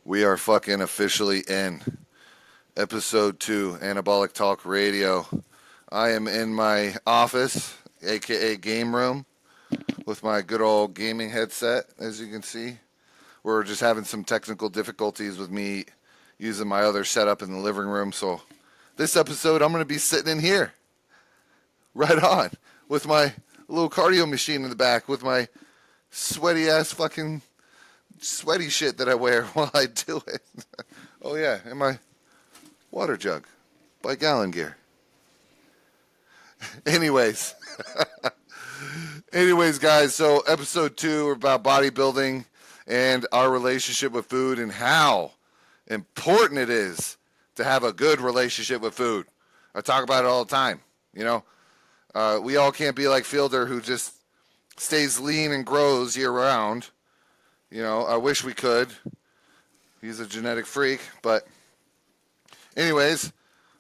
We are fucking officially in episode 2, Anabolic Talk Radio. I am in my office, aka game room, with my good old gaming headset, as you can see. We're just having some technical difficulties with me using my other setup in the living room, so this episode I'm going to be sitting in here, right on, with my little cardio machine in the back, with my sweaty ass fucking sweaty shit that I wear while I do it. Oh yeah, and my water jug by Gallon Gear. Anyways, guys, so episode 2 we're about bodybuilding and our relationship with food and how important it is to have a good relationship with food. I talk about it all the time. We all can't be like Fielder, who just stays lean and grows year round. I wish we could. He's a genetic freak, but anyways,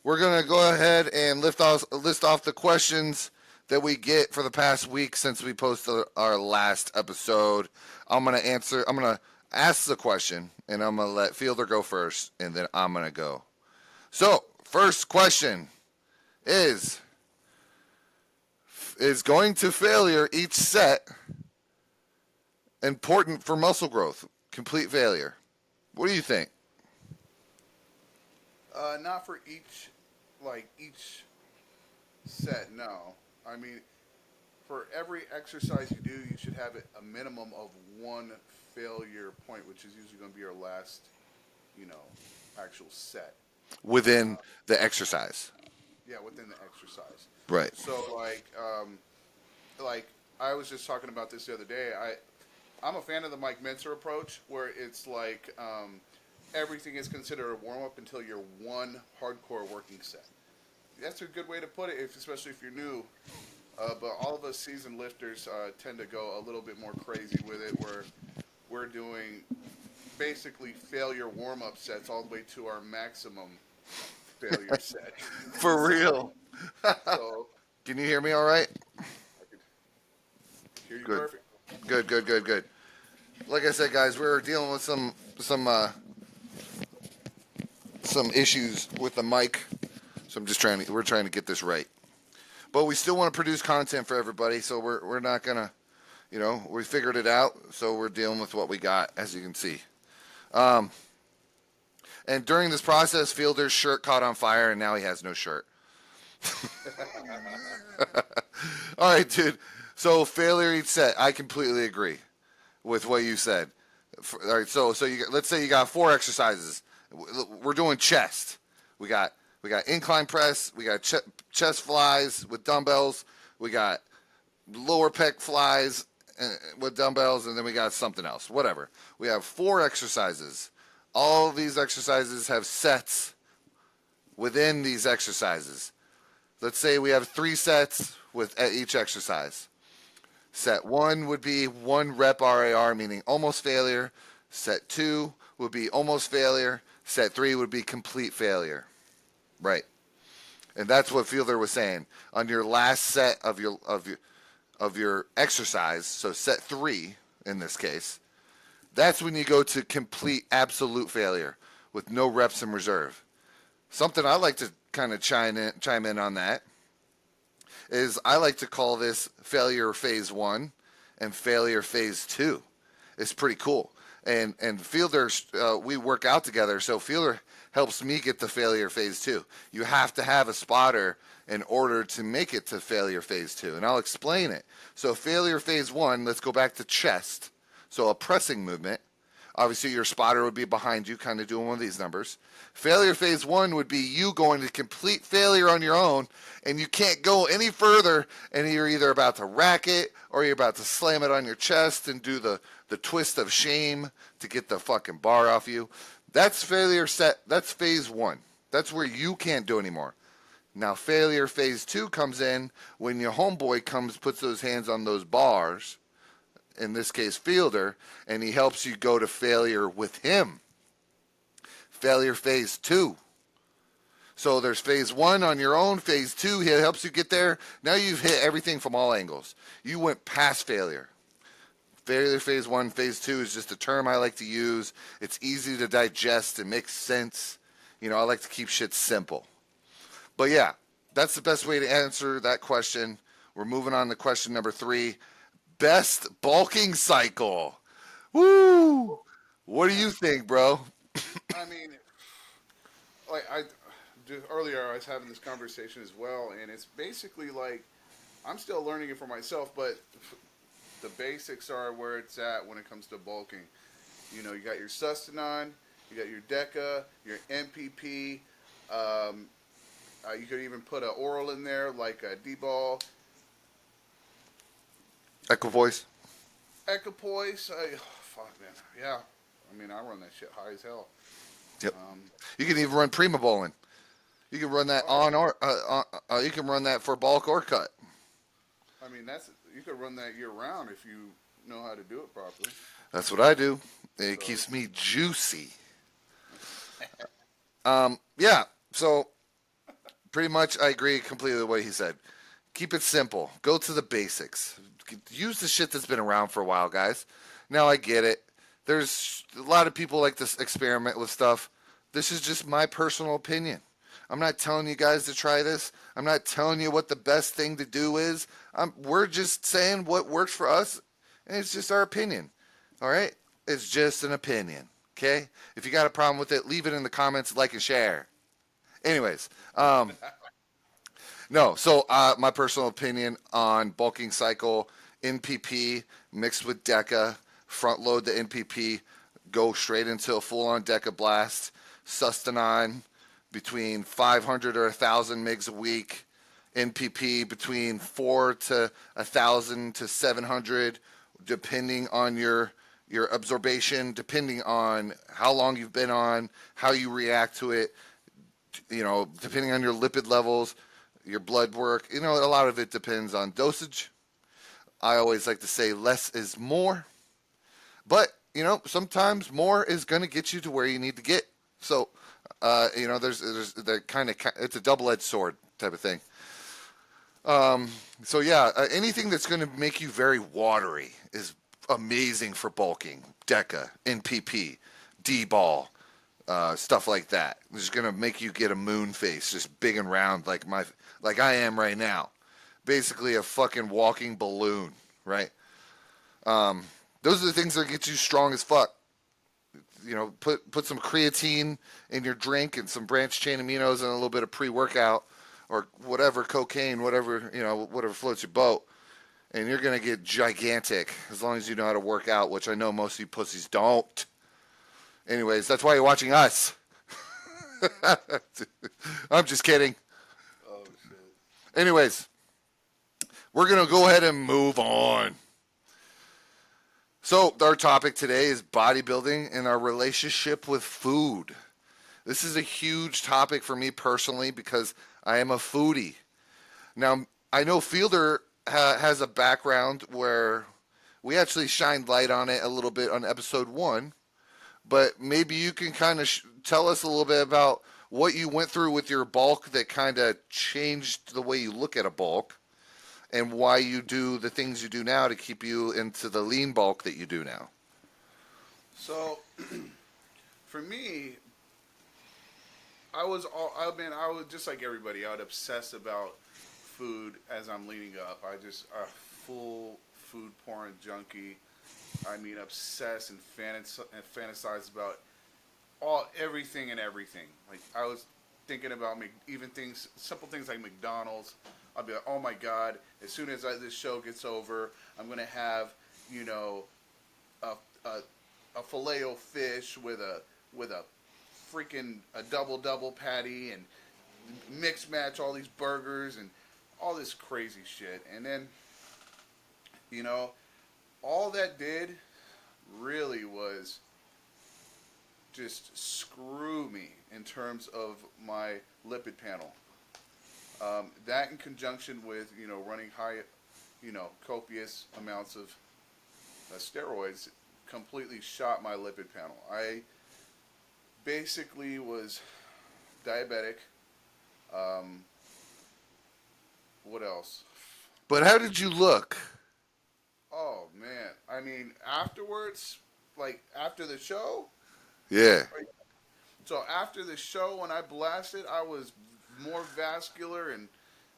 we're going to go ahead and list off the questions that we get for the past week since we posted our last episode. I'm going to ask the question, and I'm going to let Fielder go first, and then I'm going to go. So, first question is going to failure each set important for muscle growth? Complete failure. What do you think? Not for each set, no. I mean, for every exercise you do, you should have a minimum of one failure point, which is usually going to be your last, actual set. Within the exercise. Yeah, within the exercise. Right. So, I was just talking about this the other day. I'm a fan of the Mike Mentzer approach, where it's like everything is considered a warm-up until you're one hardcore working set. That's a good way to put it, especially if you're new. But all of us seasoned lifters tend to go a little bit more crazy with it, where we're doing basically failure warm-up sets all the way to our maximum failure set. For real. So, can you hear me all right? I could hear you Good. perfect. Good. Like I said, guys, we're dealing with some issues with the mic, so we're trying to get this right. But we still want to produce content for everybody, so we're not gonna, we figured it out, so we're dealing with what we got, as you can see. And during this process, Fielder's shirt caught on fire, and now he has no shirt. All right, dude. So failure each set. I completely agree with what you said. All right, so let's say you got 4 exercises. We're doing chest. We got incline press. We got chest flies with dumbbells. We got lower pec flies with dumbbells, and then we got something else. Whatever. We have 4 exercises. All of these exercises have sets within these exercises. Let's say we have 3 sets with each exercise. Set 1 would be 1 rep RAR, meaning almost failure. Set 2 would be almost failure. Set 3 would be complete failure. Right. And that's what Fielder was saying. On your last set of your exercise, so set 3 in this case, that's when you go to complete absolute failure with no reps in reserve. Something I like to kind of chime in on that is I like to call this failure phase 1 and failure phase 2. It's pretty cool. And Fielder, we work out together, so Fielder helps me get to failure phase 2. You have to have a spotter in order to make it to failure phase 2, and I'll explain it. So failure phase 1, let's go back to chest. So a pressing movement. Obviously, your spotter would be behind you, kind of doing one of these numbers. Failure phase 1 would be you going to complete failure on your own, and you can't go any further, and you're either about to rack it, or you're about to slam it on your chest and do the twist of shame to get the fucking bar off you. That's failure set. That's phase 1. That's where you can't do anymore. Now, failure phase 2 comes in when your homeboy puts those hands on those bars, in this case Fielder, and he helps you go to failure with him. Failure phase 2. So there's phase 1 on your own, phase 2, he helps you get there. Now you've hit everything from all angles. You went past failure. Failure phase 1, phase 2 is just a term I like to use. It's easy to digest. It makes sense. I like to keep shit simple. But yeah, that's the best way to answer that question. We're moving on to question number 3. Best bulking cycle. Woo! What do you think, bro? I mean, like earlier, I was having this conversation as well, and it's basically like I'm still learning it for myself, but the basics are where it's at when it comes to bulking. You got your Sustanon, you got your Deca, your MPP. Um, you could even put an oral in there, like a D-ball, Echo voice. Equipoise. Fuck, man. Yeah. I mean, I run that shit high as hell. Yep. Um, You can even run prima bowling. You can run that oh, on or you can run that for bulk or cut. I mean, you could run that year round if you know how to do it properly. That's what I do. It So, keeps me juicy. Yeah. So pretty much, I agree completely with what he said. Keep it simple. Go to the basics. Use the shit that's been around for a while, guys. Now I get it. There's a lot of people like to experiment with stuff. This is just my personal opinion. I'm not telling you guys to try this. I'm not telling you what the best thing to do is. We're just saying what works for us, and it's just our opinion. All right? It's just an opinion. Okay? If you got a problem with it, leave it in the comments, like and share. Anyways, no. So my personal opinion on bulking cycle, NPP mixed with Deca, front load the NPP, go straight into a full on Deca blast, Sustanon between 500 or 1,000 mgs a week, NPP between 4 to 1,000 to 700, depending on your absorption, depending on how long you've been on, how you react to it, depending on your lipid levels, your blood work. A lot of it depends on dosage. I always like to say less is more, but sometimes more is going to get you to where you need to get. So, there's the kind of it's a double-edged sword type of thing. So yeah, anything that's going to make you very watery is amazing for bulking. Deca, NPP, D-ball, stuff like that. It's just gonna make you get a moon face, just big and round like I am right now. Basically a fucking walking balloon, right? Those are the things that get you strong as fuck. Put some creatine in your drink and some branched chain aminos and a little bit of pre-workout or whatever, cocaine, whatever floats your boat, and you're gonna get gigantic as long as you know how to work out, which I know most of you pussies don't. Anyways, that's why you're watching us. I'm just kidding. oh shit. Anyways, we're going to go ahead and move on. So, our topic today is bodybuilding and our relationship with food. This is a huge topic for me personally because I am a foodie. Now, I know Fielder has a background where we actually shined light on it a little bit on episode 1. But maybe you can kind of tell us a little bit about what you went through with your bulk that kind of changed the way you look at a bulk and why you do the things you do now to keep you into the lean bulk that you do now. So, for me, I was just like everybody. I would obsess about food as I'm leaning up. I just a full food porn junkie. I mean, obsess and fantasize about everything and everything. Like I was thinking about even simple things like McDonald's. I'll be like, oh my god! As soon as this show gets over, I'm gonna have a a filet o fish with a freaking a double patty and mix match all these burgers and all this crazy shit. And then you know all that did really was just screw me in terms of my lipid panel. That in conjunction with running high, copious amounts of steroids completely shot my lipid panel. I basically was diabetic. What else? But how did you look? Oh man, I mean, afterwards, like after the show. Yeah. So after the show, when I blasted, I was more vascular and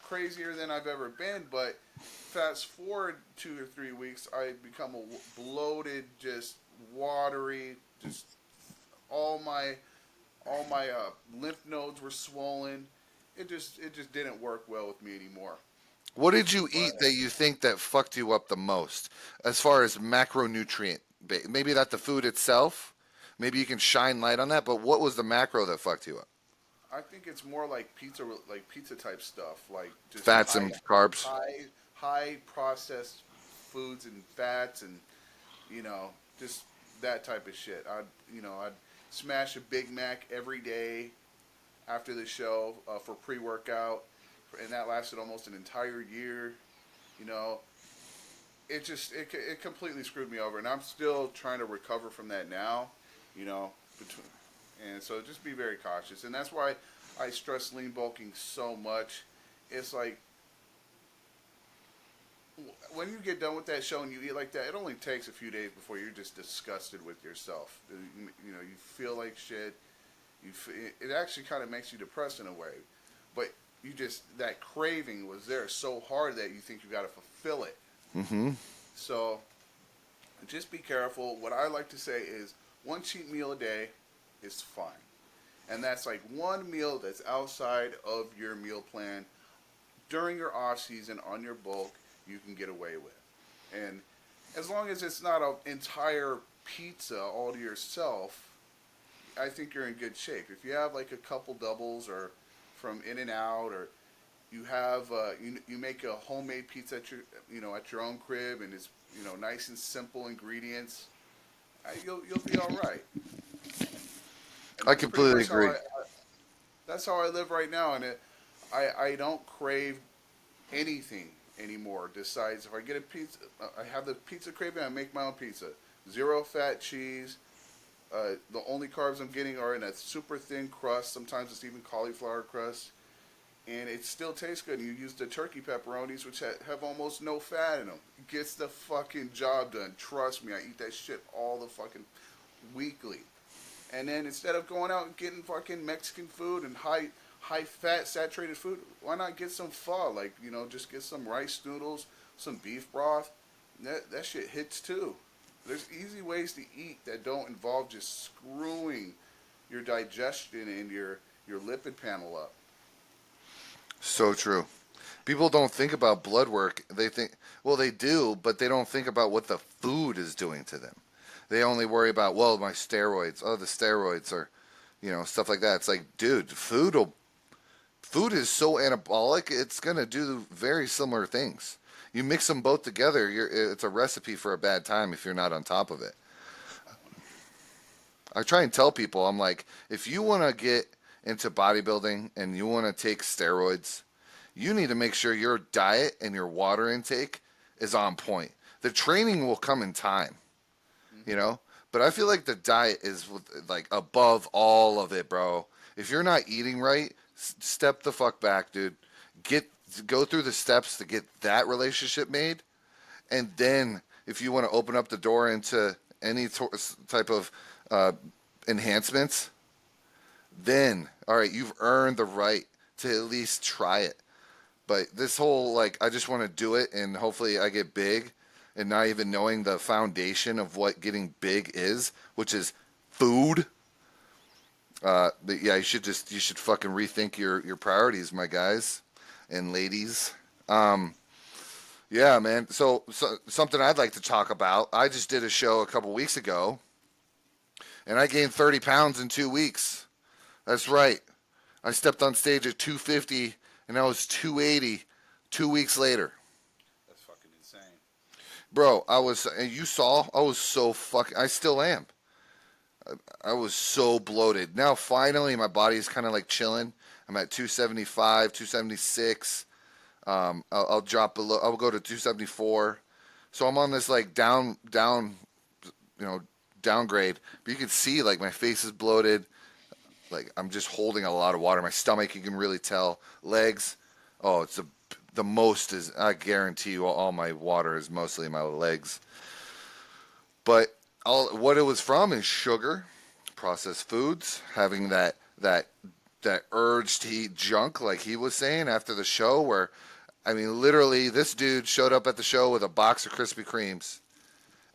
crazier than I've ever been. But fast forward 2 or 3 weeks, I become a bloated, just watery, just all my lymph nodes were swollen. It just didn't work well with me anymore. What did you But eat that you think that fucked you up the most, as far as macronutrient? Maybe not the food itself. Maybe you can shine light on that. But what was the macro that fucked you up? I think it's more like pizza type stuff, like just Fats and carbs. high processed foods and fats and you know, just that type of shit. I'd smash a Big Mac every day after the show for pre-workout, and that lasted almost an entire year. You know, it completely screwed me over, and I'm still trying to recover from that now. You know, between, and so just be very cautious, and that's why I stress lean bulking so much. It's like when you get done with that show and you eat like that, it only takes a few days before you're just disgusted with yourself. You know, you feel like shit. It actually kind of makes you depressed in a way, but you just that craving was there so hard that you think you got to fulfill it. Mm-hmm. So just be careful. What I like to say is one cheat meal a day is fine, and that's like one meal that's outside of your meal plan during your off season on your bulk you can get away with. And as long as it's not an entire pizza all to yourself, I think you're in good shape. If you have like a couple doubles or from In and Out, or you have you make a homemade pizza at your own crib, and it's nice and simple ingredients, you'll be all right. And I that's pretty completely much how agree. that's how I live right now. And I don't crave anything anymore. Besides, if I get a pizza, I have the pizza craving. I make my own pizza. Zero fat cheese. The only carbs I'm getting are in a super thin crust. Sometimes it's even cauliflower crust, and it still tastes good. And you use the turkey pepperonis, which have almost no fat in them. It gets the fucking job done. Trust me, I eat that shit all the fucking weekly. And then instead of going out and getting fucking Mexican food and high fat saturated food, why not get some pho? Like just get some rice noodles, some beef broth. That shit hits too. There's easy ways to eat that don't involve just screwing your digestion and your lipid panel up. So true. People don't think about blood work. They think, well, they do, but they don't think about what the food is doing to them. They only worry about, well, my steroids. Oh, the steroids are, stuff like that. It's like, dude, food is so anabolic. It's gonna do very similar things. You mix them both together, it's a recipe for a bad time if you're not on top of it. I try and tell people, I'm like, if you want to get into bodybuilding and you want to take steroids, you need to make sure your diet and your water intake is on point. The training will come in time, you Hmm. know? But I feel like the diet is like above all of it, bro. If you're not eating right, step the fuck back, dude. Get Go through the steps to get that relationship made, and then if you want to open up the door into any type of uh, enhancements, then all right, you've earned the right to at least try it. But this whole like, I just want to do it and hopefully I get big, and not even knowing the foundation of what getting big is, which is food. But yeah, you should fucking rethink your priorities, my guys and ladies. Um, yeah, man. So something I'd like to talk about. I just did a show a couple weeks ago, and I gained 30 pounds in 2 weeks. That's right. I stepped on stage at 250, and I was 280 2 weeks later. That's fucking insane. Bro, and you saw, I was so fucking, I still am. I was so bloated. Now, finally, my body is kind of like chilling. I'm at 275, 276. I'll drop below, I'll go to 274. So I'm on this like you know, downgrade. But you can see like my face is bloated. Like I'm just holding a lot of water. My stomach, you can really tell. Legs, oh, the most is, I guarantee you, all my water is mostly in my legs. But what it was from is sugar, processed foods, having that urge to eat junk, like he was saying after the show. Where I mean, literally, this dude showed up at the show with a box of Krispy Kremes,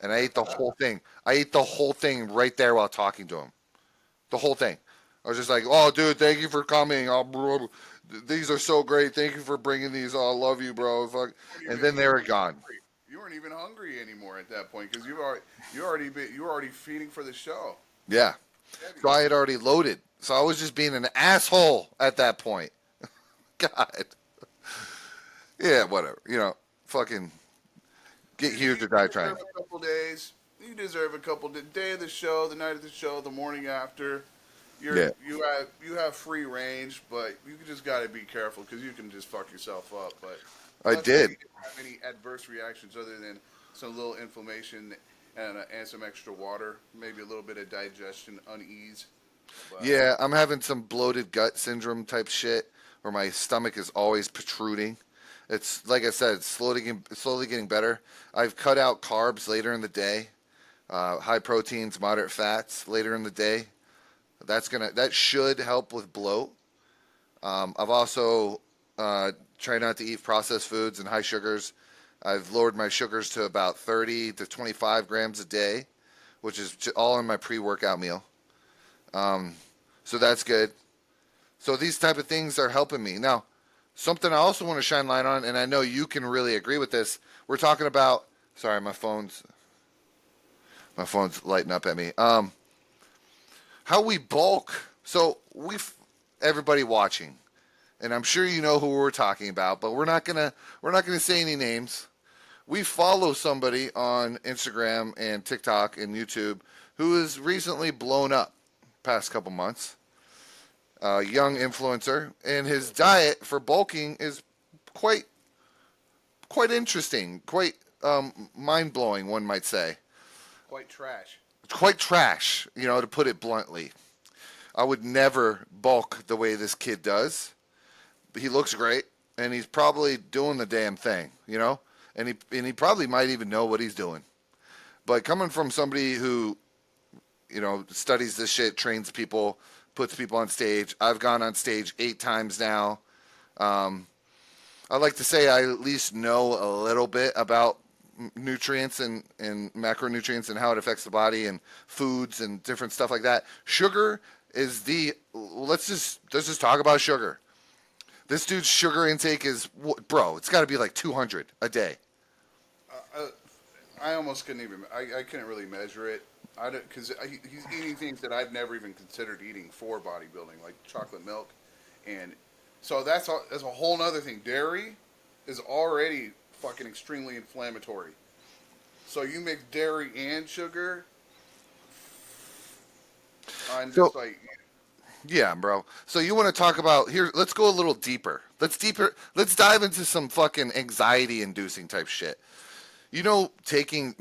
and I ate the whole thing. I ate the whole thing right there while talking to him. The whole thing. I was just like, "Oh, dude, thank you for coming. Oh, bro, these are so great. Thank you for bringing these. Oh, I love you, bro." Fuck. And then they You were weren't even gone. hungry. You weren't even hungry anymore at that point because you were already feeding for the show. Yeah. Heavy. So I had already loaded. So I was just being an asshole at that point. God. Yeah, whatever. Fucking get huge or die trying. Deserve a couple days. You deserve a couple day of the show, the night of the show, the morning after. Yeah, You have free range, but you just got to be careful because you can just fuck yourself up. But I luckily, you did. didn't have any adverse reactions other than some little inflammation and some extra water, maybe a little bit of digestion unease. But Yeah, I'm having some bloated gut syndrome type shit where my stomach is always protruding. It's like I said, it's slowly getting better. I've cut out carbs later in the day, high proteins, moderate fats later in the day. That should help with bloat. I've also tried not to eat processed foods and high sugars. I've lowered my sugars to about 30 to 25 grams a day, which is all in my pre-workout meal. Um, so that's good. So these type of things are helping me. Now, something I also want to shine light on, and I know you can really agree with this. We're talking about. Sorry, my phone's lighting up at me. How we bulk. So everybody watching, and I'm sure you know who we're talking about, but we're not gonna say any names. We follow somebody on Instagram and TikTok and YouTube who has recently blown up past couple months. A young influencer, and his diet for bulking is quite quite interesting, quite mind blowing, one might say. quite trash. It's quite trash, to put it bluntly. I would never bulk the way this kid does. He looks great, and he's probably doing the damn thing. And he probably might even know what he's doing. But coming from somebody who studies this shit, trains people, puts people on stage. I've gone on stage 8 times now. Um, I like to say I at least know a little bit about nutrients and macronutrients and how it affects the body and foods and different stuff like that. Sugar is let's just talk about sugar. This dude's sugar intake is, bro, it's got to be like 200 a day. Uh, I almost couldn't even. I couldn't really measure it. I don't because he's eating things that I've never even considered eating for bodybuilding, like chocolate milk, and so that's a whole other thing. Dairy is already fucking extremely inflammatory. So you mix dairy and sugar, I'm So just like, yeah, bro. So you want to talk about here? Let's go a little deeper. Let's dive into some fucking anxiety-inducing type shit. Taking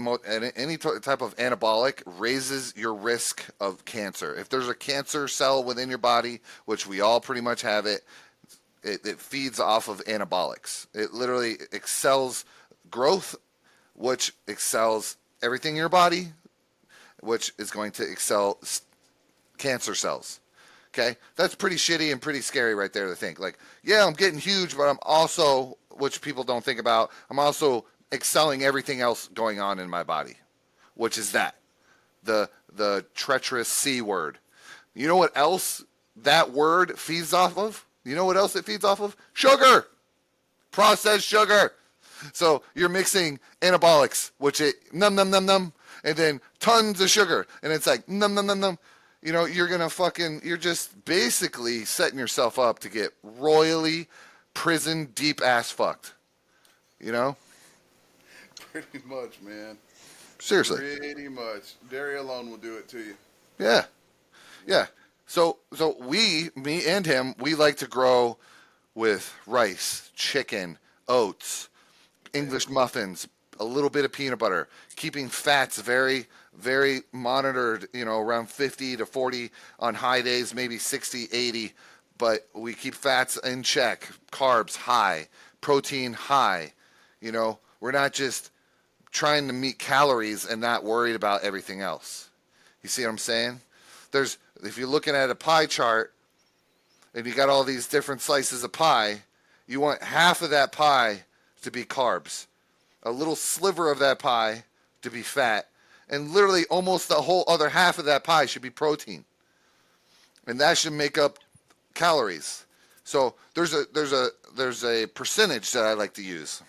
any type of anabolic raises your risk of cancer. If there's a cancer cell within your body, which we all pretty much have it feeds off of anabolics. It literally excels growth, which excels everything in your body, which is going to excel cancer cells. Okay, that's pretty shitty and pretty scary right there to think. Like, yeah, I'm getting huge, but I'm also, which people don't think about, I'm also excelling everything else going on in my body, which is the treacherous C word. You know what else that word feeds off of? You know what else it feeds off of? Sugar, processed sugar. So you're mixing anabolics, which it num num num num, and then tons of sugar, and it's like num num num num. You're just basically setting yourself up to get royally prison deep ass fucked. You know? pretty much, man. Seriously. Pretty much. Dairy alone will do it to you. Yeah. Yeah. So me and him, we like to grow with rice, chicken, oats, English muffins, a little bit of peanut butter, keeping fats very, very monitored, around 50 to 40 on high days, maybe 60, 80, but we keep fats in check, carbs high, protein high. We're not just trying to meet calories and not worried about everything else. You see what I'm saying? If you're looking at a pie chart and you got all these different slices of pie, you want half of that pie to be carbs, a little sliver of that pie to be fat, and literally almost the whole other half of that pie should be protein, and that should make up calories. So there's a percentage that I like to use.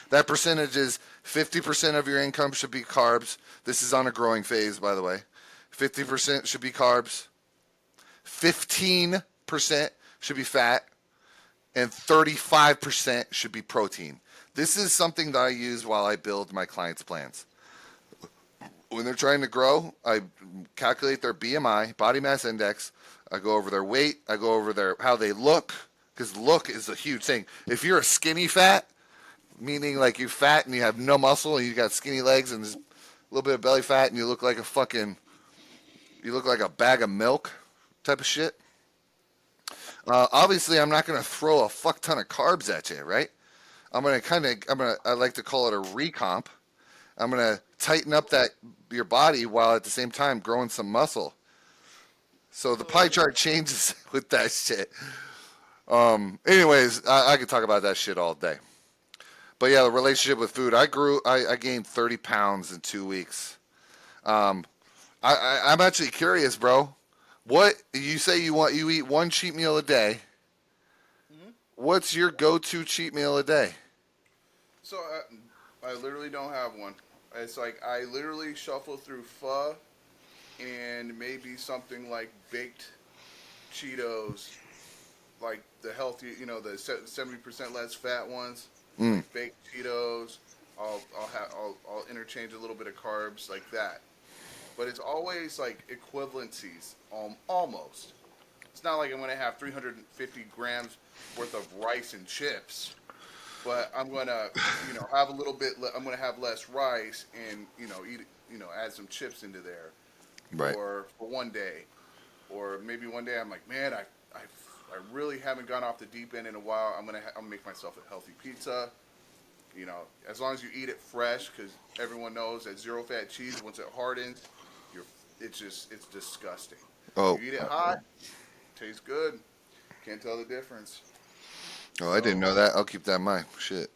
That percentage is 50% of your income should be carbs. This is on a growing phase, by the way. 50% should be carbs. 15% should be fat, and 35% should be protein. This is something that I use while I build my clients' plans. When they're trying to grow, I calculate their BMI, body mass index. I go over their weight. I go over how they look, because look is a huge thing. If you're a skinny fat, meaning like you're fat and you have no muscle and you got skinny legs and there's a little bit of belly fat and you look like a bag of milk type of shit. Obviously, I'm not going to throw a fuck ton of carbs at you, right? I like to call it a recomp. I'm going to tighten up your body while at the same time growing some muscle. So the pie chart changes with that shit. Anyways, I could talk about that shit all day. But yeah, the relationship with food. I gained 30 pounds in 2 weeks. I'm actually curious, bro. What you say you eat one cheat meal a day? Mm-hmm. What's your go-to cheat meal a day? So I literally don't have one. It's like I literally shuffle through pho and maybe something like baked Cheetos, like the healthy, the 70% less fat ones. Mm. Like baked Cheetos. I'll interchange a little bit of carbs like that. But it's always like equivalencies, almost. It's not like I'm going to have 350 grams worth of rice and chips, but I'm going to, have a little bit. I'm going to have less rice and eat, add some chips into there, Right. for one day, or maybe one day I'm like, man, I really haven't gone off the deep end in a while. I'm gonna make myself a healthy pizza. As long as you eat it fresh, because everyone knows that zero fat cheese, once it hardens, it's disgusting. Oh. You eat it hot, tastes good. Can't tell the difference. Oh, I didn't know that. I'll keep that in mind. Shit.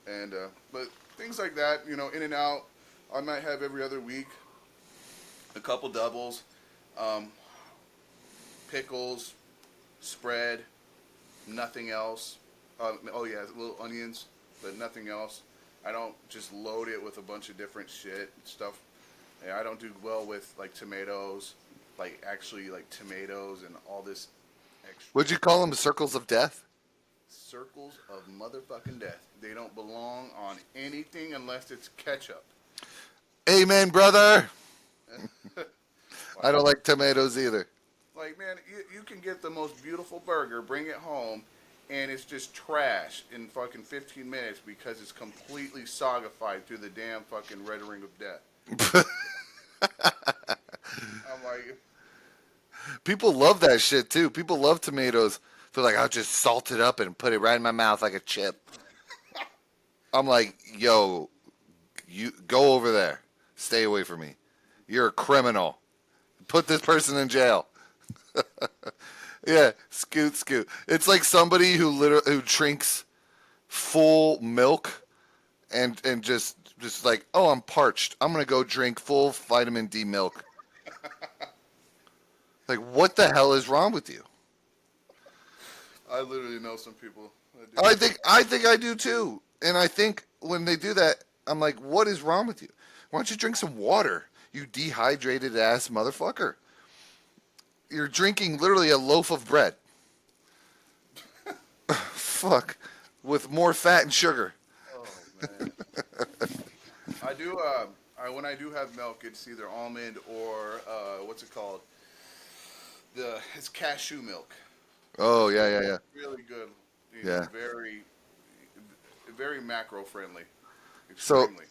And but things like that, in and out. I might have every other week a couple doubles, pickles, spread, nothing else. Oh yeah, little onions, but nothing else. I don't just load it with a bunch of different shit stuff. Yeah, I don't do well with like tomatoes, like actually like tomatoes and all this extra. Would you call them circles of death? Circles of motherfucking death. They don't belong on anything unless it's ketchup. Amen, brother. Like, I don't like tomatoes either. Like, man, you can get the most beautiful burger, bring it home, and it's just trash in fucking 15 minutes because it's completely sogified through the damn fucking red ring of death. I'm like, People love that shit too. People love tomatoes. They're like, I'll just salt it up and put it right in my mouth like a chip. I'm like, yo, you go over there. Stay away from me. You're a criminal. Put this person in jail. Yeah, scoot. It's like somebody who drinks full milk and just like, oh, I'm parched. I'm gonna go drink full vitamin D milk. Like, what the hell is wrong with you? I literally know some people that do. I think I do too. And I think when they do that, I'm like, what is wrong with you? Why don't you drink some water? You dehydrated ass motherfucker. You're drinking literally a loaf of bread. Fuck. With more fat and sugar. Oh man. I do. When I do have milk, it's either almond or what's it called? It's cashew milk. Oh, yeah. Really good. Yeah. Very, very macro friendly. So, Extremely.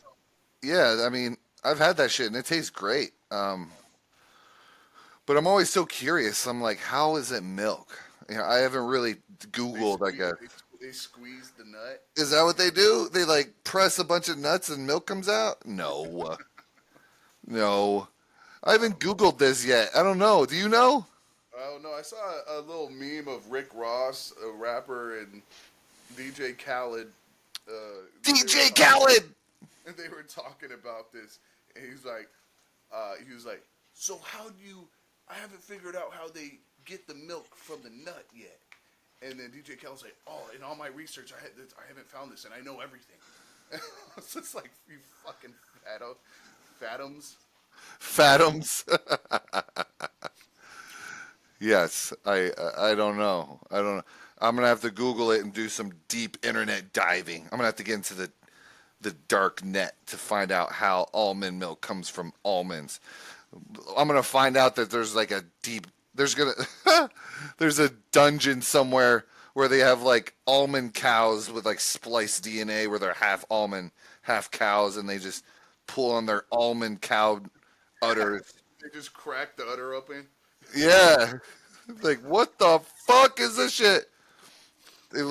yeah, I mean, I've had that shit and it tastes great. But I'm always so curious. I'm like, how is it milk? I haven't really Googled, I guess. They squeeze the nut. Is that what they do? They like press a bunch of nuts and milk comes out? No. No. I haven't Googled this yet. I don't know. Do you know? Oh no, I saw a little meme of Rick Ross, a rapper, and DJ Khaled. They were DJ talking, Khaled! and they were talking about this, and he was like, so how do you? I haven't figured out how they get the milk from the nut yet. And then DJ Khaled's like, oh, in all my research, I haven't found this, and I know everything. It's just like you fucking fatums. Fatums. Yes, I don't know. I don't know. I'm gonna have to Google it and do some deep internet diving. I'm gonna have to get into the dark net to find out how almond milk comes from almonds. I'm gonna find out that there's like a deep there's gonna there's a dungeon somewhere where they have like almond cows with like spliced DNA where they're half almond, half cows, and they just pull on their almond cow udders. They just crack the udder open. Yeah. Like, what the fuck is this shit? They're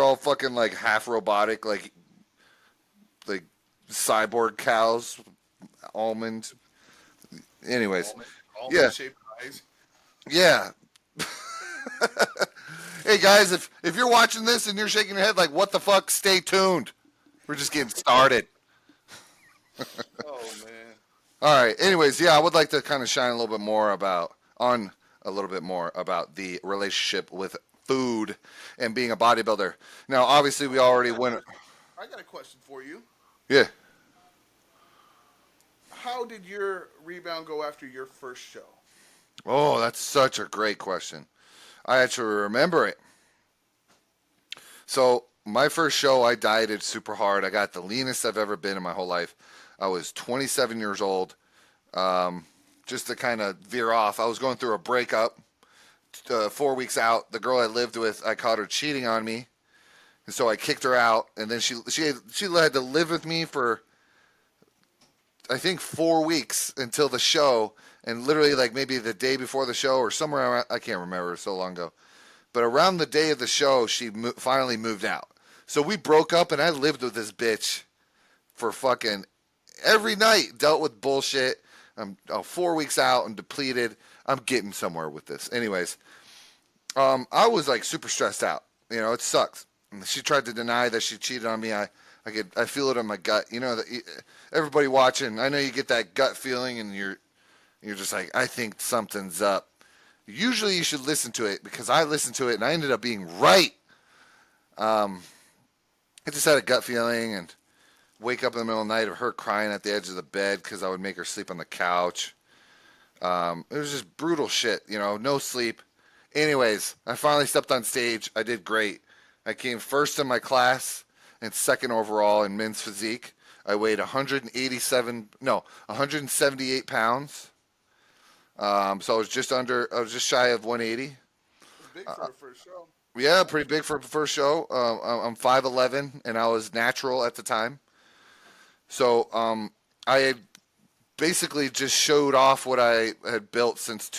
all fucking like half robotic, like cyborg cows, almond. Anyways, Almond, yeah, almond shaped eyes. yeah. Hey guys, if you're watching this and you're shaking your head like, what the fuck? Stay tuned. We're just getting started. Oh man. All right. Anyways, yeah, I would like to kind of shine a little bit more about the relationship with food and being a bodybuilder. Now, obviously, we already went. I got a question for you. Yeah. How did your rebound go after your first show? Oh, that's such a great question. I actually remember it. So, my first show, I dieted super hard. I got the leanest I've ever been in my whole life. I was 27 years old. Just to kind of veer off, I was going through a breakup. 4 weeks out, the girl I lived with, I caught her cheating on me, and so I kicked her out. And then she had to live with me for I think 4 weeks until the show, and literally like maybe the day before the show or somewhere around, I can't remember, it was so long ago. But around the day of the show, she finally moved out. So we broke up, and I lived with this bitch for fucking every night. Dealt with bullshit. I'm 4 weeks out and depleted. I'm getting somewhere with this. Anyways, I was like super stressed out. You know, it sucks. And she tried to deny that she cheated on me. I feel it in my gut. You know that everybody watching. I know you get that gut feeling, and you're just like, I think something's up. Usually, you should listen to it because I listened to it and I ended up being right. I just had a gut feeling and wake up in the middle of the night of her crying at the edge of the bed because I would make her sleep on the couch. It was just brutal shit, you know, no sleep. Anyways, I finally stepped on stage. I did great. I came first in my class and second overall in men's physique. I weighed 178 pounds. So I was just shy of 180. It's big for a first show. Yeah, pretty big for a first show. I'm 5'11", and I was natural at the time. So I had basically just showed off what I had built since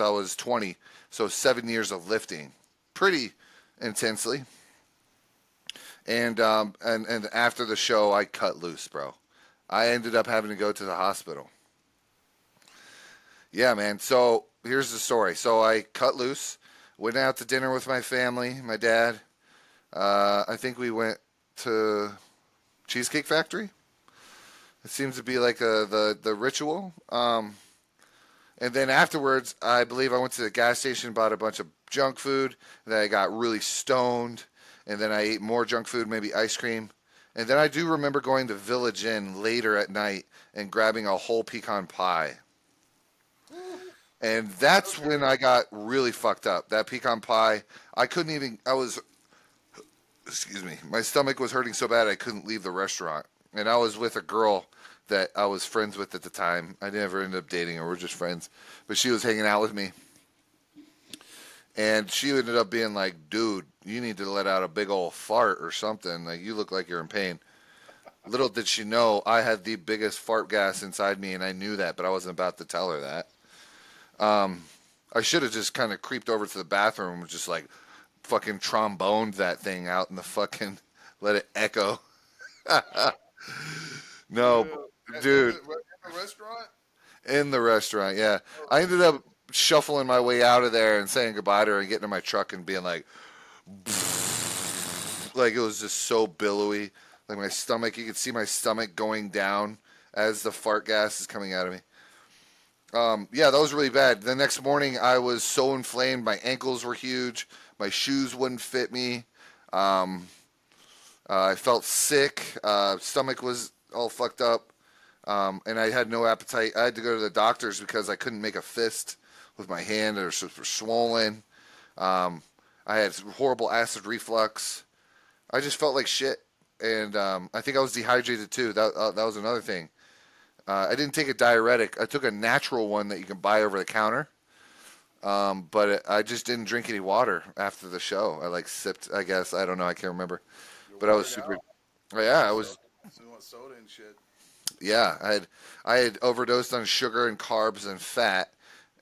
I was 20. So 7 years of lifting, pretty intensely. And after the show, I cut loose, bro. I ended up having to go to the hospital. Yeah, man. So here's the story. So I cut loose, went out to dinner with my family, my dad. I think we went to Cheesecake Factory. It seems to be like the ritual. And then afterwards, I believe I went to the gas station, bought a bunch of junk food. Then I got really stoned. And then I ate more junk food, maybe ice cream. And then I do remember going to Village Inn later at night and grabbing a whole pecan pie. And that's when I got really fucked up. That pecan pie, excuse me, my stomach was hurting so bad I couldn't leave the restaurant. And I was with a girl that I was friends with at the time. I never ended up dating her. We're just friends. But she was hanging out with me. And she ended up being like, dude, you need to let out a big old fart or something. Like, you look like you're in pain. Little did she know I had the biggest fart gas inside me, and I knew that, but I wasn't about to tell her that. I should have just kind of creeped over to the bathroom and was just like, fucking tromboned that thing out in the fucking, let it echo. No, Yeah. dude, In the restaurant? in the restaurant, yeah. Oh, I ended shit. up shuffling my way out of there and saying goodbye to her and getting in my truck and being like it was just so billowy. Like my stomach, you could see my stomach going down as the fart gas is coming out of me. Yeah, that was really bad. The next morning, I was so inflamed. My ankles were huge. My shoes wouldn't fit me. Um, I felt sick. Stomach was all fucked up. And I had no appetite. I had to go to the doctors because I couldn't make a fist with my hand. It was swollen. Um, I had horrible acid reflux. I just felt like shit. And I think I was dehydrated too. That was another thing. I didn't take a diuretic. I took a natural one that you can buy over the counter. I just didn't drink any water after the show. I like sipped, I guess. I don't know. I can't remember. You're But I was worn super. out. Yeah, I So, was. so you want soda and shit. Yeah, I had overdosed on sugar and carbs and fat,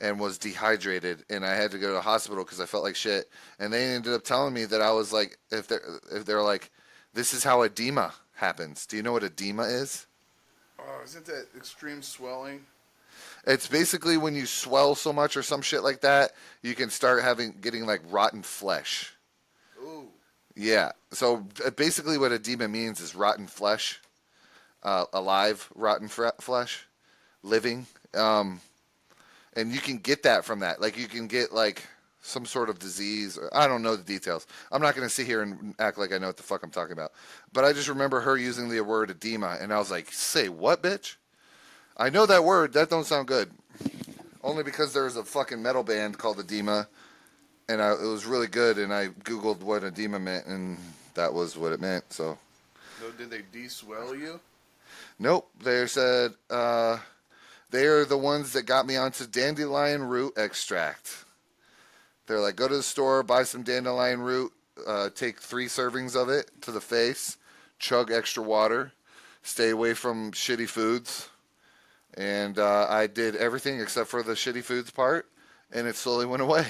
and was dehydrated, and I had to go to the hospital because I felt like shit. And they ended up telling me that I was like, if they're like, this is how edema happens. Do you know what edema is? Oh, isn't that extreme swelling? It's basically when you swell so much or some shit like that, you can start getting like rotten flesh. Ooh. Yeah. So basically, what edema means is rotten flesh, alive rotten flesh, living. Um, and you can get that from that. Like you can get like some sort of disease. I don't know the details. I'm not going to sit here and act like I know what the fuck I'm talking about. But I just remember her using the word edema, and I was like, "Say what, bitch? I know that word. That don't sound good." Only because there's a fucking metal band called Edema, and it was really good. And I googled what edema meant, and that was what it meant. So, No, did they de-swell you? nope. They said they are the ones that got me onto dandelion root extract. They're like, go to the store, buy some dandelion root, take 3 servings of it to the face, chug extra water, stay away from shitty foods. And I did everything except for the shitty foods part, and it slowly went away.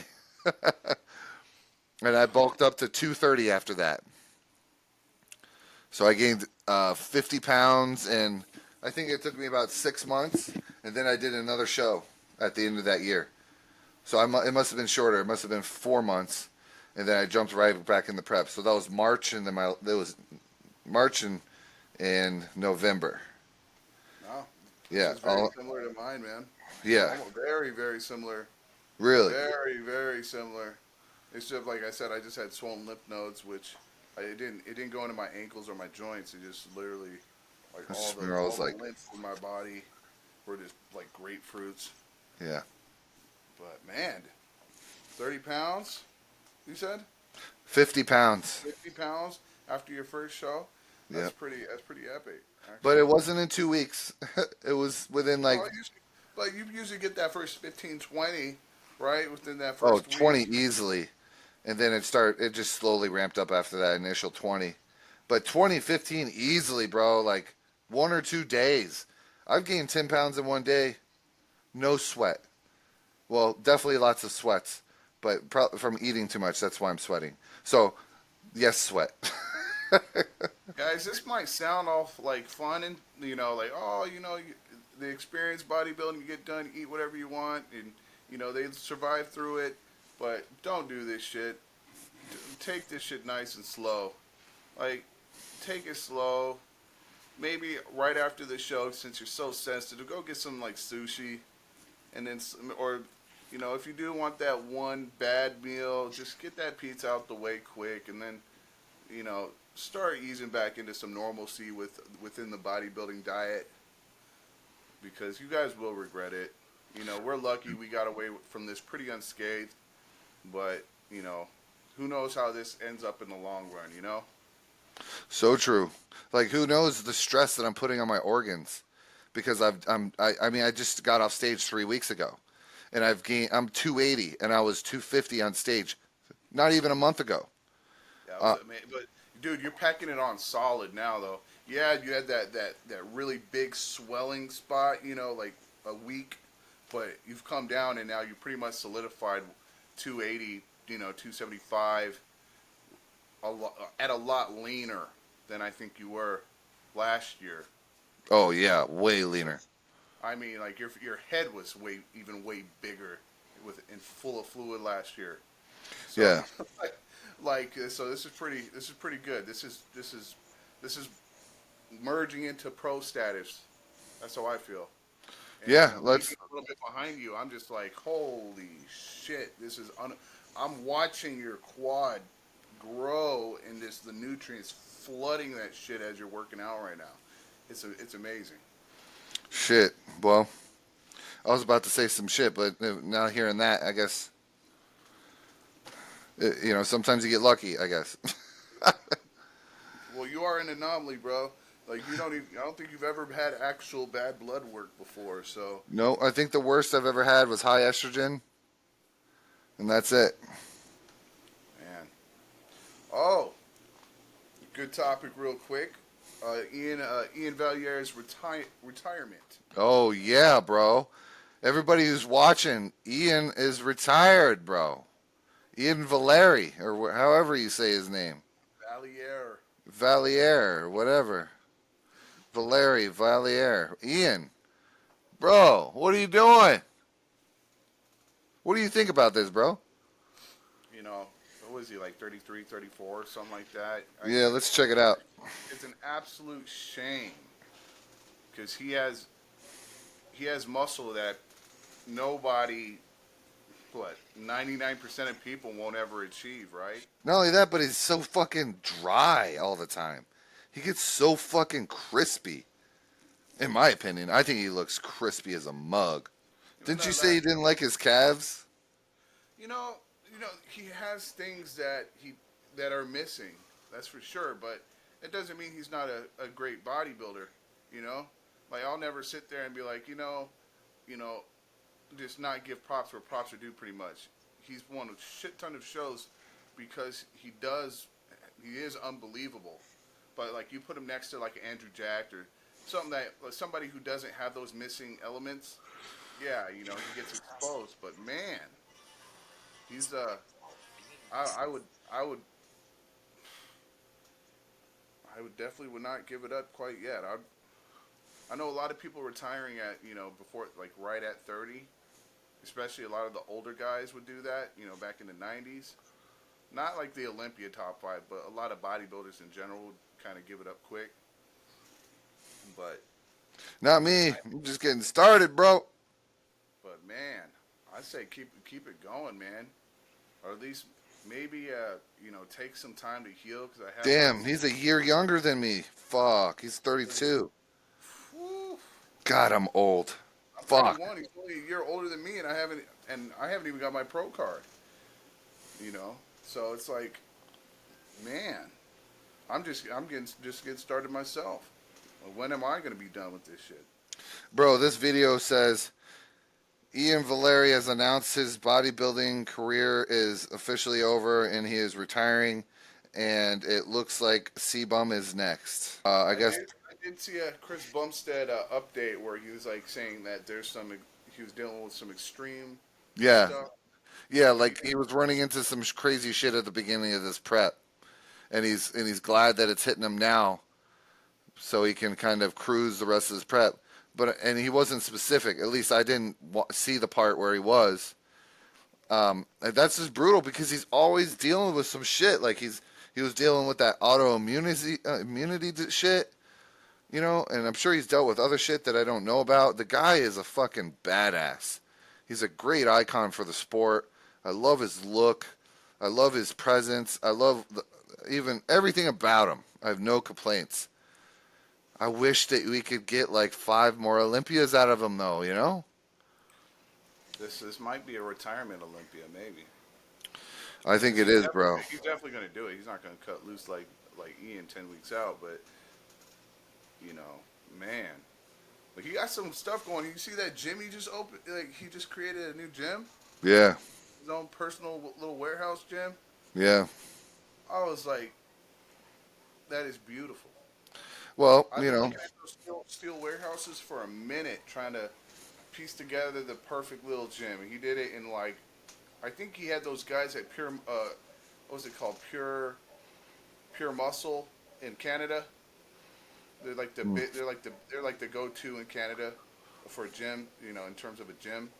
And I bulked up to 230 after that. So I gained 50 pounds, and I think it took me about 6 months, and then I did another show at the end of that year. So it must have been shorter. It must have been 4 months, and then I jumped right back in the prep. So that was March, and then it was March and November. No. This Yeah, is very similar to mine, man. yeah, Almost very, very similar. really. Very, very similar. It's just like I said. I just had swollen lymph nodes, which it didn't go into my ankles or my joints. It just literally like It all the smells all like, the lymph in my body were just like grapefruits. yeah, But man, 30 pounds. You said 50 pounds. 50 pounds after your first show. Yeah, That's pretty epic, but it actually. wasn't in 2 weeks. It was within like, Well, but you usually get that first 15, 20, right? Within that oh, first 20 week. easily, and then it just slowly ramped up after that initial 20. But 20, 15 easily, bro. Like 1 or 2 days. I've gained 10 pounds in one day, no sweat. Well, definitely lots of sweats, but from eating too much. That's why I'm sweating. So yes, sweat. Guys, this might sound off like fun and like the experience bodybuilding, you get done, you eat whatever you want, and they survive through it. But don't do this shit. Take this shit nice and slow. Like, take it slow. Maybe right after the show, since you're so sensitive, go get some like sushi, and then or if you do want that one bad meal, just get that pizza out the way quick, and then start easing back into some normalcy within the bodybuilding diet, because you guys will regret it. We're lucky we got away from this pretty unscathed, but who knows how this ends up in the long run? So true. Like who knows the stress that I'm putting on my organs because I mean I just got off stage 3 weeks ago, and I'm 280 and I was 250 on stage, not even a month ago. That was Uh, it, man. But dude, you're packing it on solid now, though. Yeah, you had that really big swelling spot, like a week, but you've come down and now you pretty much solidified 280, 275. a lot leaner than I think you were last year. Oh yeah, way leaner. I mean, like your head was way bigger with and full of fluid last year. So, Yeah, so this is pretty good. This is merging into pro status. That's how I feel. And yeah. me Let's. being a little bit behind you, I'm just like, holy shit! I'm watching your quad grow, and the nutrients flooding that shit as you're working out right now. It's amazing. Shit. Well, I was about to say some shit, but now hearing that, I guess sometimes you get lucky. I guess. Well, you are an anomaly, bro. Like you don't even, I don't think you've ever had actual bad blood work before. So, No, I think the worst I've ever had was high estrogen, and that's it. man. Oh, good topic, real quick. Ian Valier's retirement. Oh yeah, bro. Everybody who's watching, Ian is retired, bro. Ian Valeri, or however you say his name, Valier. Valier, or whatever. Valeri, Valier. Ian, bro, what are you doing? What do you think about this, bro? You know, what was he like 33, 34, something like that? Yeah, let's check it out. It's an absolute shame because he has muscle that nobody, what 99% of people won't ever achieve, right? Not only that, but he's so fucking dry all the time. He gets so fucking crispy. In my opinion, I think he looks crispy as a mug. You know Didn't you that say he last, didn't like his calves? you know, he has things that are missing. That's for sure. But it doesn't mean he's not a great bodybuilder. You know, like I'll never sit there and be like, you know, just not give props where props are due. Pretty much, he's won a shit ton of shows because he is unbelievable. But like you put him next to like Andrew Jack or somebody who doesn't have those missing elements, yeah, he gets exposed. But man, he's I would I would I would definitely would not give it up quite yet. I know a lot of people retiring at before like right at 30, especially a lot of the older guys would do that. Back in the 90s. Not like the Olympia top five, but a lot of bodybuilders in general would kind of give it up quick. But Not me. I'm just getting started, bro. man, I say keep it going, man, or at least maybe take some time to heal because I have heard. Damn, he's a year younger than me. Fuck, he's 32. Whew, God, I'm old. I'm Fuck. 31. He's only a year older than me, and I haven't even got my pro card. So it's like, man, I'm getting started myself. When am I gonna be done with this shit? Bro, this video says Ian Valeri has announced his bodybuilding career is officially over and he is retiring. And it looks like C-Bum is next. I guess, I did see a Chris Bumstead update where he was like saying that he was dealing with some extreme yeah. stuff. Yeah, He, like he was running into some crazy shit at the beginning of this prep. And he's glad that it's hitting him now so he can kind of cruise the rest of his prep. And he wasn't specific. At least I didn't see the part where he was. And that's just brutal because he's always dealing with some shit. Like he was dealing with that autoimmunity immunity shit, And I'm sure he's dealt with other shit that I don't know about. The guy is a fucking badass. He's a great icon for the sport. I love his look. I love his presence. I love even everything about him. I have no complaints. I wish that we could get like 5 more Olympias out of him, though. this might be a retirement Olympia, maybe. I think it is, bro. He's definitely going to do it. He's not going to cut loose like Ian 10 weeks out, but man, like he got some stuff going. You see that gym he just opened? Like he just created a new gym, Yeah, his own personal little warehouse gym. yeah. I was like, that is beautiful. Well, I've been looking at those steel warehouses for a minute, trying to piece together the perfect little gym. And he did it in like, I think he had those guys at Pure, what was it called? Pure, Pure Muscle in Canada. They're like the Mm. they're like the go-to in Canada for a gym. You know, in terms of a gym,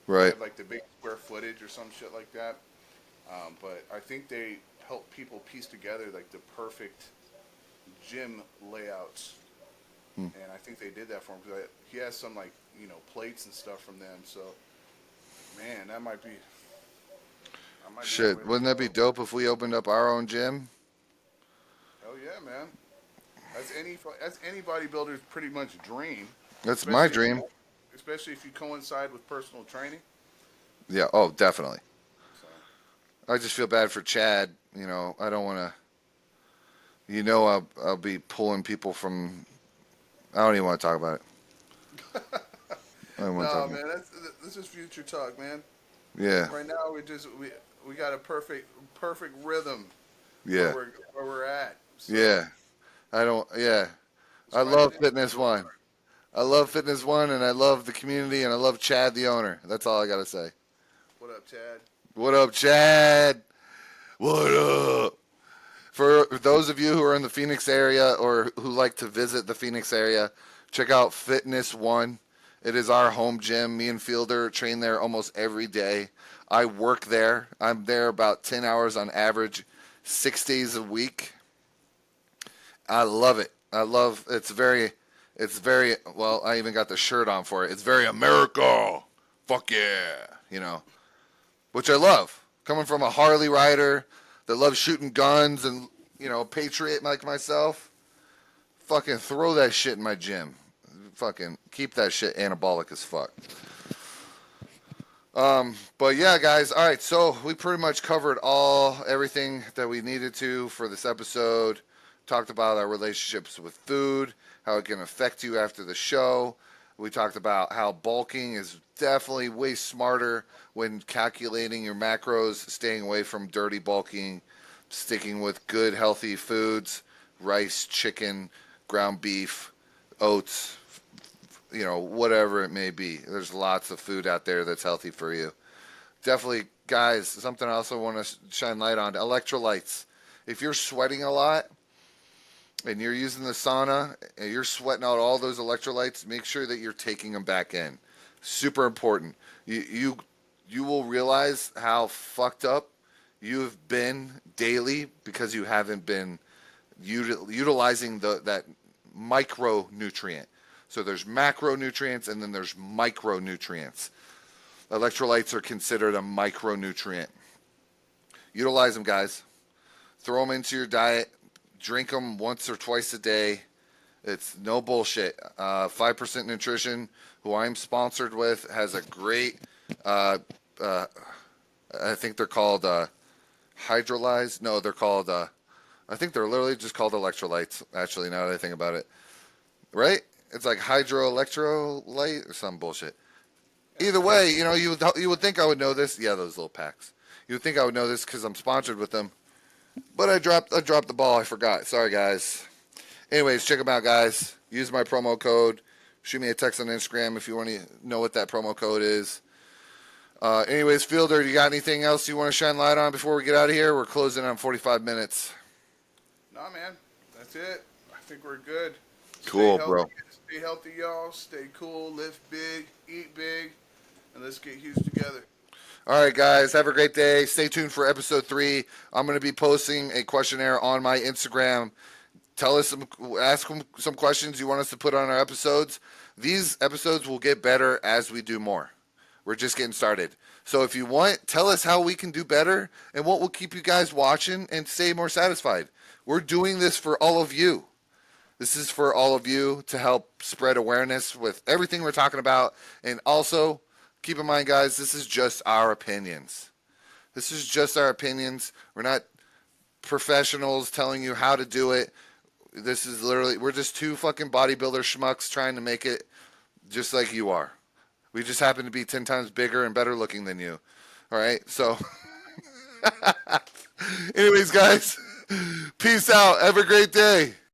they Right. have like the big square footage or some shit like that. But I think they help people piece together like the perfect gym layouts, Mm. and I think they did that for him because he has some like plates and stuff from them. So man, that might be the way Shit, to wouldn't that be go. dope if we opened up our own gym? Hell yeah, man. That's any bodybuilder's pretty much dream, That's my especially dream. especially if you coincide with personal training. Yeah. Oh, definitely. So I just feel bad for Chad. You know, I don't want to. I'll be pulling people from. I don't even want to talk about it. I don't want to talk no, about it. man, this is future talk, man. Yeah. Right now we got a perfect rhythm Yeah. where we're at. So Yeah. I don't. Yeah. let's I ride love it into Fitness One. I love Fitness One, and I love the community, and I love Chad, the owner. That's all I gotta say. What up, Chad? What up, Chad? What up? For those of you who are in the Phoenix area or who like to visit the Phoenix area, check out Fitness One. It is our home gym. Me and Fielder train there almost every day. I work there. I'm there about 10 hours on average, 6 days a week. I love it. It's very, well, I even got the shirt on for it. It's very America. Fuck yeah. Which I love. Coming from a Harley rider that loves shooting guns and, patriot like myself, fucking throw that shit in my gym. Fucking keep that shit anabolic as fuck. But yeah, guys. All right, so we pretty much covered everything that we needed to for this episode. Talked about our relationships with food, how it can affect you after the show. We talked about how bulking is definitely way smarter when calculating your macros, staying away from dirty bulking, sticking with good healthy foods, rice, chicken, ground beef, oats, whatever it may be. There's lots of food out there that's healthy for you. Definitely, guys, something I also want to shine light on, electrolytes. If you're sweating a lot and you're using the sauna and you're sweating out all those electrolytes, make sure that you're taking them back in. Super important. You will realize how fucked up you've been daily because you haven't been utilizing that micronutrient. So there's macronutrients and then there's micronutrients. Electrolytes are considered a micronutrient. Utilize them, guys. Throw them into your diet. Drink them once or twice a day. It's no bullshit. 5% Nutrition, who I'm sponsored with, has a great, I think they're called hydrolyzed. No, they're called, I think they're literally just called electrolytes, actually, now that I think about it. Right? It's like hydroelectrolyte or some bullshit. Either way, you would think I would know this. Yeah, those little packs. You would think I would know this because I'm sponsored with them. But I dropped the ball. I forgot. Sorry, guys. Anyways, check them out, guys. Use my promo code. Shoot me a text on Instagram if you want to know what that promo code is. Anyways, Fielder, you got anything else you want to shine light on before we get out of here? We're closing on 45 minutes. Nah, man, that's it. I think we're good. Stay Cool, healthy. bro. Stay healthy, y'all. Stay cool. Lift big. Eat big. And let's get huge together. All right, guys. Have a great day. Stay tuned for episode 3. I'm going to be posting a questionnaire on my Instagram. Ask some questions you want us to put on our episodes. These episodes will get better as we do more. We're just getting started. So if you want, tell us how we can do better and what will keep you guys watching and stay more satisfied. We're doing this for all of you. This is for all of you to help spread awareness with everything we're talking about. And also, keep in mind, guys, this is just our opinions. This is just our opinions. We're not professionals telling you how to do it. This is literally, we're just two fucking bodybuilder schmucks trying to make it just like you are. We just happen to be 10 times bigger and better looking than you. All right? So, anyways, guys, peace out. Have a great day.